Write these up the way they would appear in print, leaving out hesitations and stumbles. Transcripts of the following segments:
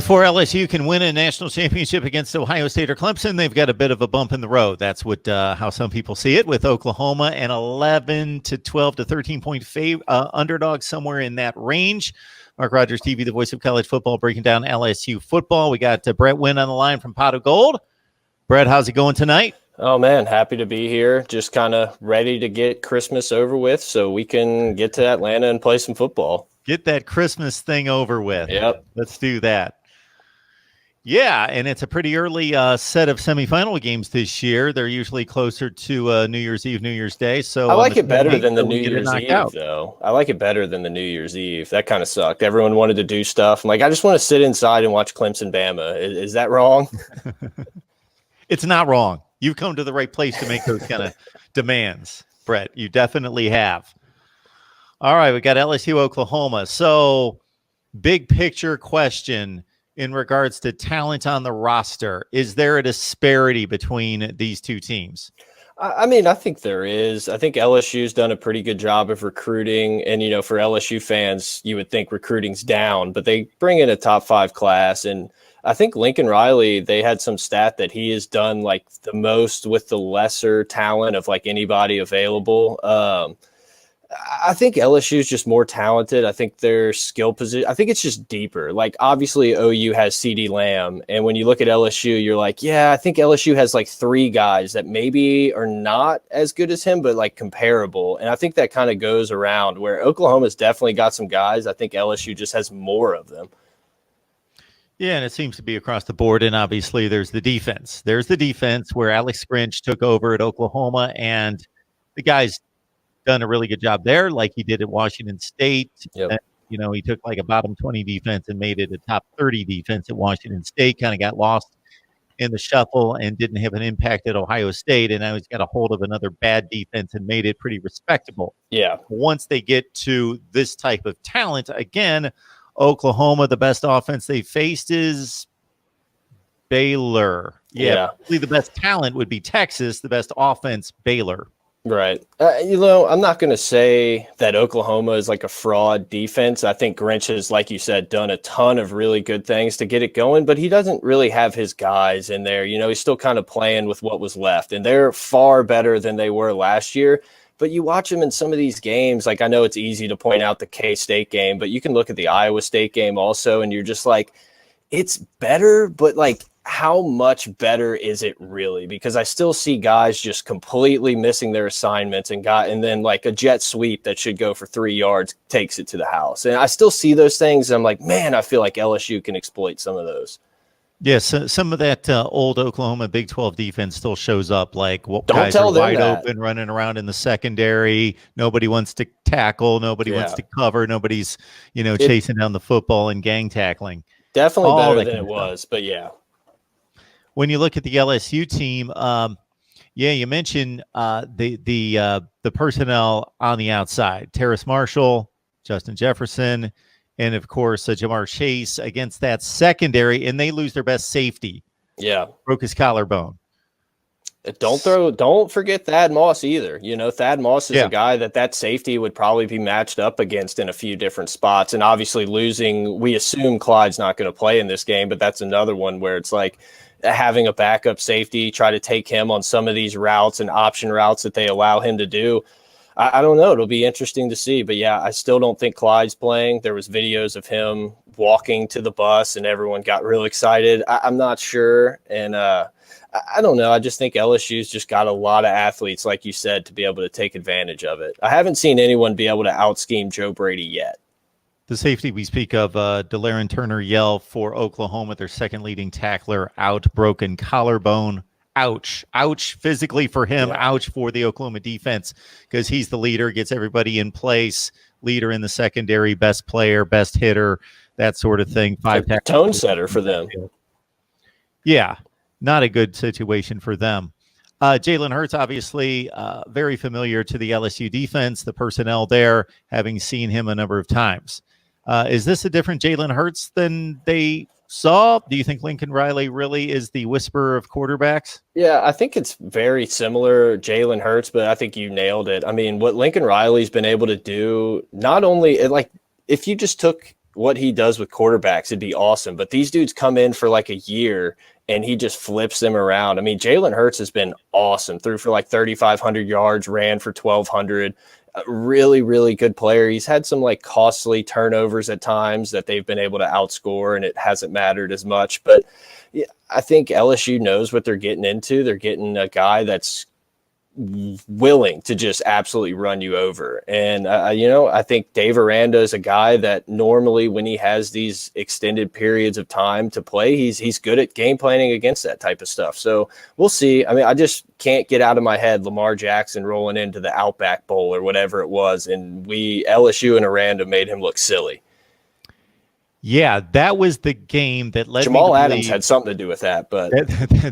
Before LSU can win a national championship against Ohio State or Clemson, they've got a bit of a bump in the road. That's what how some people see it, with Oklahoma an 11 to 12 to 13-point underdog, somewhere in that range. Mark Rogers TV, the voice of college football, breaking down LSU football. We got Brett Wynn on the line from Pot of Gold. Brett, how's it going tonight? Oh, man, happy to be here. Just kind of ready to get Christmas over with so we can get to Atlanta and play some football. Get that Christmas thing over with. Yep. Let's do that. Yeah, and it's a pretty early set of semifinal games this year. They're usually closer to New Year's Eve, New Year's Day. So I like it better than the New Year's Eve, though. I like it better than the New Year's Eve. That kind of sucked. Everyone wanted to do stuff. I'm like, I just want to sit inside and watch Clemson Bama. Is that wrong? It's not wrong. You've come to the right place to make those kind of demands, Brett. You definitely have. All right, we got LSU, Oklahoma. So, big picture question in regards to talent on the roster. Is there a disparity between these two teams? I mean, I think there is. I think LSU's done a pretty good job of recruiting. And, you know, for LSU fans, you would think recruiting's down, but they bring in a top 5 class. And I think Lincoln Riley, they had some stat that he has done like the most with the lesser talent of like anybody available. I think LSU is just more talented. I think their skill position, I think it's just deeper. Like, obviously, OU has CeeDee Lamb. And when you look at LSU, you're like, yeah, I think LSU has like 3 guys that maybe are not as good as him, but like comparable. And I think that kind of goes around where Oklahoma's definitely got some guys. I think LSU just has more of them. Yeah, and it seems to be across the board. And obviously, there's the defense. There's the defense where Alex Grinch took over at Oklahoma, and the guys done a really good job there, like he did at Washington State. Yep. And, you know, he took like a bottom 20 defense and made it a top 30 defense at Washington State, kind of got lost in the shuffle and didn't have an impact at Ohio State. And now he's got a hold of another bad defense and made it pretty respectable. Yeah. Once they get to this type of talent, again, Oklahoma, the best offense they faced is Baylor. Yeah. The best talent would be Texas, the best offense, Baylor. Right. You know, I'm not going to say that Oklahoma is like a fraud defense. I think Grinch has, like you said, done a ton of really good things to get it going, but he doesn't really have his guys in there. You know, he's still kind of playing with what was left, and they're far better than they were last year. But you watch them in some of these games, like I know it's easy to point out the K-State game, but you can look at the Iowa State game also, and you're just like, it's better, but like, how much better is it really? Because I still see guys just completely missing their assignments and then like a jet sweep that should go for 3 yards takes it to the house. And I still see those things. And I'm like, man, I feel like LSU can exploit some of those. Yes, some of that old Oklahoma Big 12 defense still shows up. Like, guys are wide open, running around in the secondary. Nobody wants to tackle. Nobody wants to cover. Nobody's, chasing down the football and gang tackling. Definitely better than it was, but yeah. When you look at the LSU team, you mentioned the personnel on the outside: Terrace Marshall, Justin Jefferson, and of course Jamar Chase against that secondary, and they lose their best safety. Yeah, broke his collarbone. Don't forget Thad Moss either. You know, Thad Moss is a guy that safety would probably be matched up against in a few different spots. And obviously losing, we assume Clyde's not going to play in this game, but that's another one where it's like having a backup safety, try to take him on some of these routes and option routes that they allow him to do. I don't know. It'll be interesting to see. But yeah, I still don't think Clyde's playing. There was videos of him walking to the bus and everyone got real excited. I'm not sure. And I don't know. I just think LSU's just got a lot of athletes, like you said, to be able to take advantage of it. I haven't seen anyone be able to out-scheme Joe Brady yet. The safety we speak of, Delaren Turner-Yell for Oklahoma, their second leading tackler, out, broken collarbone. Ouch. Ouch physically for him. Yeah. Ouch for the Oklahoma defense, because he's the leader, gets everybody in place, leader in the secondary, best player, best hitter, that sort of thing. Tone setter for them. Yeah, not a good situation for them. Jalen Hurts, obviously, very familiar to the LSU defense, the personnel there, having seen him a number of times. Is this a different Jalen Hurts than they saw? Do you think Lincoln Riley really is the whisperer of quarterbacks? Yeah, I think it's very similar, Jalen Hurts, but I think you nailed it. I mean, what Lincoln Riley's been able to do, not only like if you just took what he does with quarterbacks, it'd be awesome. But these dudes come in for like a year and he just flips them around. I mean, Jalen Hurts has been awesome. Threw for like 3,500 yards, ran for 1,200. A really, really good player. He's had some like costly turnovers at times that they've been able to outscore, and it hasn't mattered as much. But yeah, I think LSU knows what they're getting into. They're getting a guy that's willing to just absolutely run you over. And, I think Dave Aranda is a guy that normally when he has these extended periods of time to play, he's good at game planning against that type of stuff. So we'll see. I mean, I just can't get out of my head Lamar Jackson rolling into the Outback Bowl or whatever it was. And LSU and Aranda made him look silly. Yeah, that was the game that led Jamal me to Adams had something to do with that, but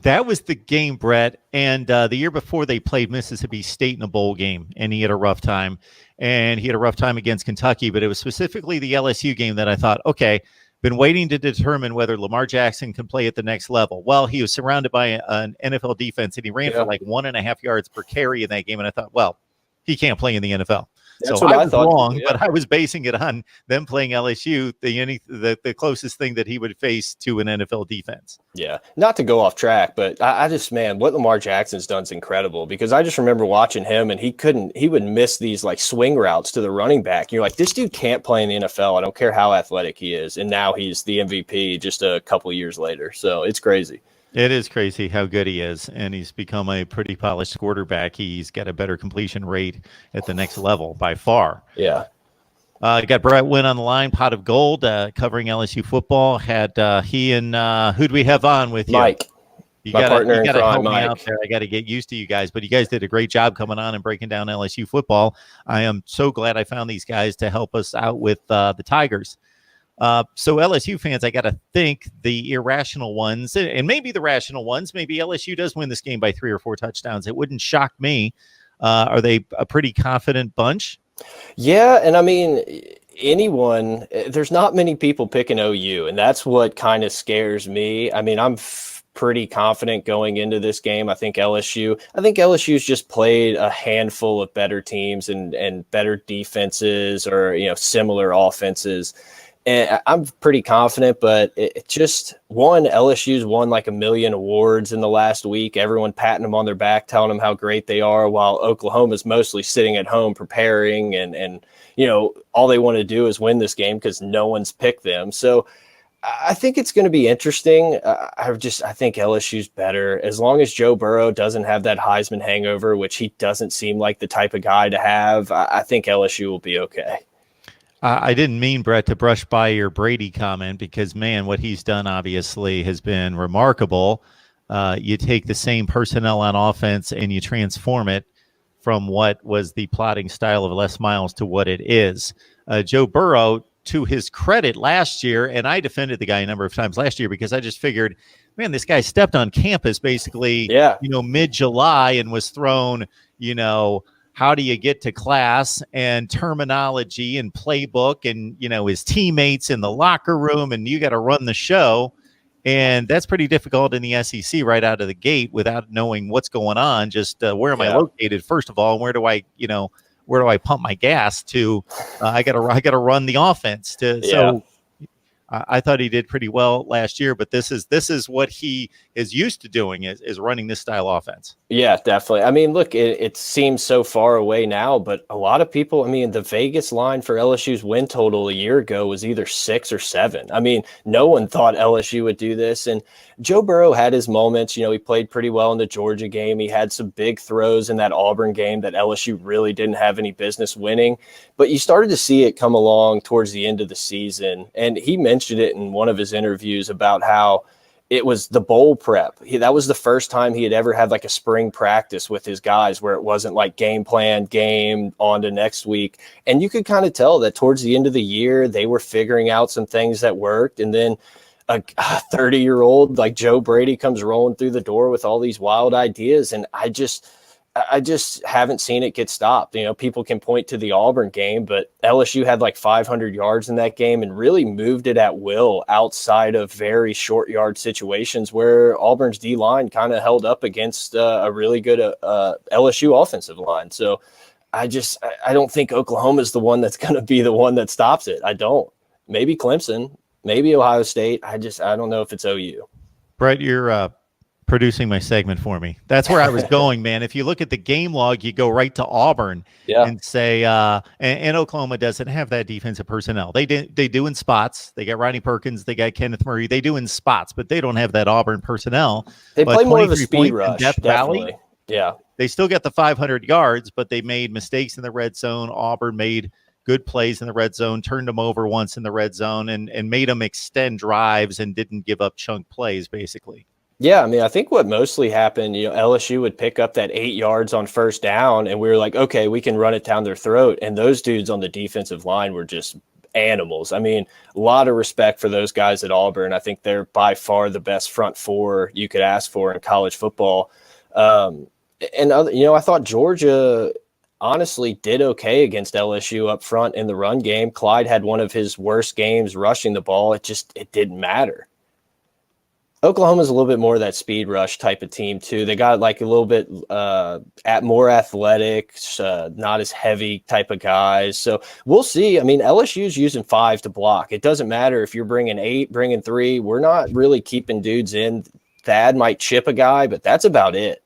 that was the game, Brett. And the year before they played Mississippi State in a bowl game, and he had a rough time. And he had a rough time against Kentucky, but it was specifically the LSU game that I thought, okay, been waiting to determine whether Lamar Jackson can play at the next level. Well, he was surrounded by an NFL defense, and he ran for like 1.5 yards per carry in that game. And I thought, well, he can't play in the NFL. That's so what I I was thought, wrong, yeah. but I was basing it on them playing LSU, the closest thing that he would face to an NFL defense. Yeah, not to go off track, but I just, man, what Lamar Jackson's done is incredible, because I just remember watching him and he would miss these like swing routes to the running back. You're like, this dude can't play in the NFL. I don't care how athletic he is. And now he's the MVP just a couple years later. So it's crazy. It is crazy how good he is, and he's become a pretty polished quarterback. He's got a better completion rate at the next level by far. Yeah. Got Brett Wynn on the line, Pot of Gold, covering LSU football. Had he and who do we have on with you? Mike. My partner in crime, help me Mike. out there. I got to get used to you guys, but you guys did a great job coming on and breaking down LSU football. I am so glad I found these guys to help us out with the Tigers. So LSU fans, I got to think the irrational ones, and maybe the rational ones, maybe LSU does win this game by 3 or 4 touchdowns. It wouldn't shock me. Are they a pretty confident bunch? Yeah, and I mean, there's not many people picking OU, and that's what kind of scares me. I mean, I'm pretty confident going into this game. I think LSU's just played a handful of better teams and better defenses, or similar offenses. And I'm pretty confident, but it just LSU's won like 1 million awards in the last week. Everyone patting them on their back, telling them how great they are, while Oklahoma's mostly sitting at home preparing, and all they want to do is win this game because no one's picked them. So I think it's going to be interesting. I think LSU's better, as long as Joe Burrow doesn't have that Heisman hangover, which he doesn't seem like the type of guy to have. I think LSU will be okay. I didn't mean, Brett, to brush by your Brady comment, because, man, what he's done obviously has been remarkable. You take the same personnel on offense and you transform it from what was the plotting style of Les Miles to what it is. Joe Burrow, to his credit last year, and I defended the guy a number of times last year because I just figured, man, this guy stepped on campus basically, mid-July and was thrown, how do you get to class and terminology and playbook and, his teammates in the locker room, and you got to run the show. And that's pretty difficult in the SEC right out of the gate without knowing what's going on. Just where am I located, first of all, and where do I pump my gas to? I got to run the offense to. Yeah. So I thought he did pretty well last year, but this is what he is used to doing is running this style offense. Yeah, definitely. I mean, look, it seems so far away now, but a lot of people, I mean, the Vegas line for LSU's win total a year ago was either 6 or 7. I mean, no one thought LSU would do this. And Joe Burrow had his moments. He played pretty well in the Georgia game. He had some big throws in that Auburn game that LSU really didn't have any business winning. But you started to see it come along towards the end of the season. And he mentioned it in one of his interviews about how it was the bowl prep. That was the first time he had ever had like a spring practice with his guys where it wasn't like game plan, game on to next week. And you could kind of tell that towards the end of the year, they were figuring out some things that worked. And then a 30-year-old like Joe Brady comes rolling through the door with all these wild ideas. And I just haven't seen it get stopped. People can point to the Auburn game, but LSU had like 500 yards in that game and really moved it at will outside of very short yard situations where Auburn's D-line kind of held up against a really good LSU offensive line. So I don't think Oklahoma's the one that's going to be the one that stops it. I don't. maybe Clemson, maybe Ohio State. I don't know if it's OU. Brett, you're producing my segment for me. That's where I was going, man. If you look at the game log, you go right to Auburn and say, and Oklahoma doesn't have that defensive personnel. They do in spots. They got Ronnie Perkins. They got Kenneth Murray. They do in spots, but they don't have that Auburn personnel. They play more of a speed rush. Death definitely. Valley. Yeah. They still got the 500 yards, but they made mistakes in the red zone. Auburn made good plays in the red zone, turned them over once in the red zone, and made them extend drives and didn't give up chunk plays, basically. Yeah, I mean, I think what mostly happened, LSU would pick up that 8 yards on first down, and we were like, okay, we can run it down their throat. And those dudes on the defensive line were just animals. I mean, a lot of respect for those guys at Auburn. I think they're by far the best front four you could ask for in college football. I thought Georgia honestly did okay against LSU up front in the run game. Clyde had one of his worst games rushing the ball. It didn't matter. Oklahoma's a little bit more of that speed rush type of team too. They got like a little bit more athletic, not as heavy type of guys. So we'll see. I mean, LSU's using 5 to block. It doesn't matter if you're bringing 8, bringing 3. We're not really keeping dudes in. Thad might chip a guy, but that's about it.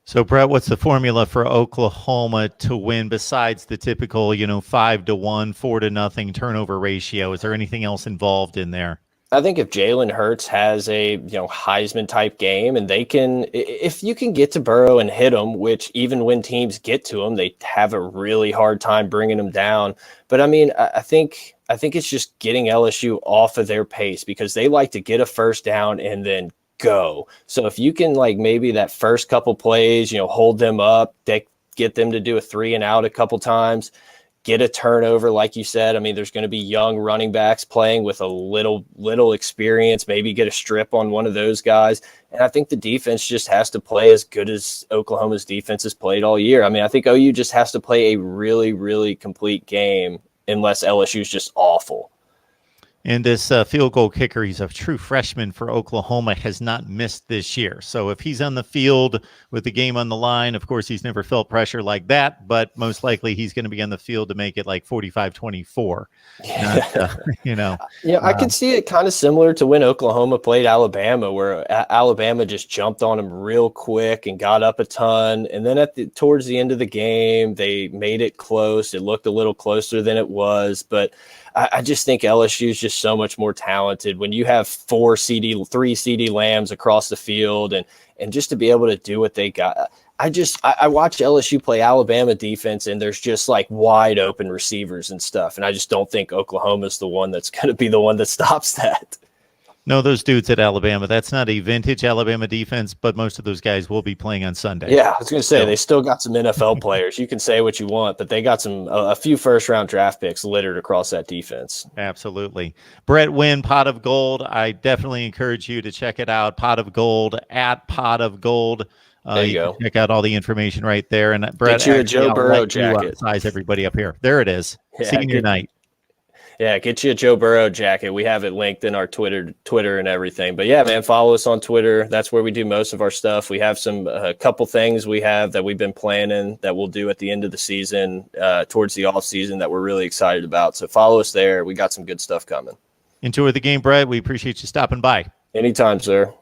So, Brett, what's the formula for Oklahoma to win besides the typical, 5-1, 4-0 turnover ratio? Is there anything else involved in there? I think if Jalen Hurts has a Heisman type game, and if you can get to Burrow and hit him, which even when teams get to him, they have a really hard time bringing him down. But I mean, I think it's just getting LSU off of their pace, because they like to get a first down and then go. So if you can maybe that first couple plays, hold them up, get them to do a 3 and out a couple times, get a turnover, like you said. I mean, there's going to be young running backs playing with a little experience, maybe get a strip on one of those guys. And I think the defense just has to play as good as Oklahoma's defense has played all year. I mean, I think OU just has to play a really, really complete game unless LSU's just awful. And this field goal kicker, he's a true freshman for Oklahoma, has not missed this year. So if he's on the field with the game on the line, of course, he's never felt pressure like that, but most likely he's going to be on the field to make it like 45-24. I could see it kind of similar to when Oklahoma played Alabama, where Alabama just jumped on him real quick and got up a ton. And then towards the end of the game, they made it close. It looked a little closer than it was, but I just think LSU is just so much more talented when you have 3 CD Lambs across the field, and just to be able to do what they got. I watch LSU play Alabama defense, and there's just wide open receivers and stuff. And I just don't think Oklahoma's the one that's going to be the one that stops that. No, those dudes at Alabama, that's not a vintage Alabama defense, but most of those guys will be playing on Sunday. Yeah, I was going to say, they still got some NFL players. You can say what you want, but they got a few first-round draft picks littered across that defense. Absolutely. Brett Wynn, Pot of Gold. I definitely encourage you to check it out. Pot of Gold, at Pot of Gold. There you go. Check out all the information right there. And Brett, get you a Joe Burrow jacket. Size everybody up here. There it is. Yeah, Senior night. Yeah, get you a Joe Burrow jacket. We have it linked in our Twitter and everything. But yeah, man, follow us on Twitter. That's where we do most of our stuff. We have a couple things we have that we've been planning that we'll do at the end of the season, towards the off season, that we're really excited about. So follow us there. We got some good stuff coming. Enjoy the game, Brett. We appreciate you stopping by. Anytime, sir.